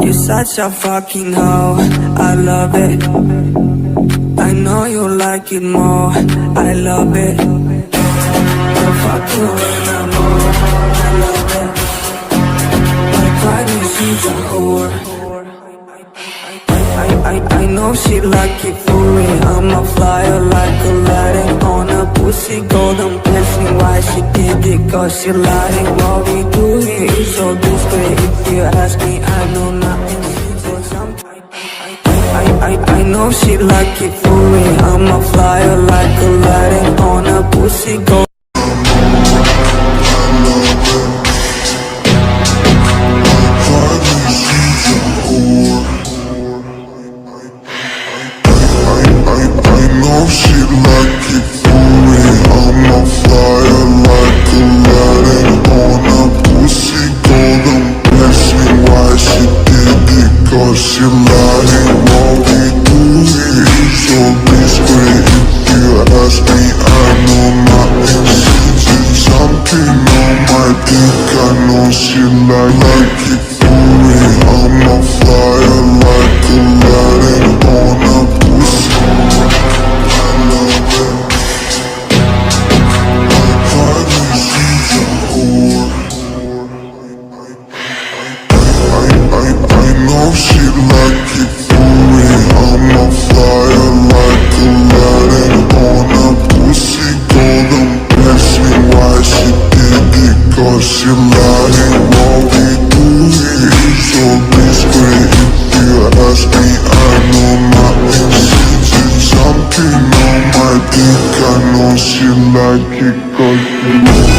You're such a fucking hoe, I love it. I know you like it more, I love it. I'll fuck you in the mood, I love it. My body, she's a whore. I know she like it for me. I'm a flyer like Aladdin on a pussy golden blessing. Why she did it? Cause she lied. What we do here is so discreet. If you ask me, I know nothing. I know she like it for me. I'm a flyer like Aladdin on a pussy golden. She like it for me. I'm a flyer like Aladdin on a pussy golden blessing. Why she did it? Cause she lying. What we do here is so discreet. If you ask me, I know nothing. She's something on my dick. I know she like it for me. I'm a flyer like Aladdin on a pussy. She like it for me. I'm a flyer like Aladdin on a pussy golden blessing. Why she did it? Cause she lying. What we do here is so discreet. If you ask me, I know nothing. She's something on my dick. I know she like it cause she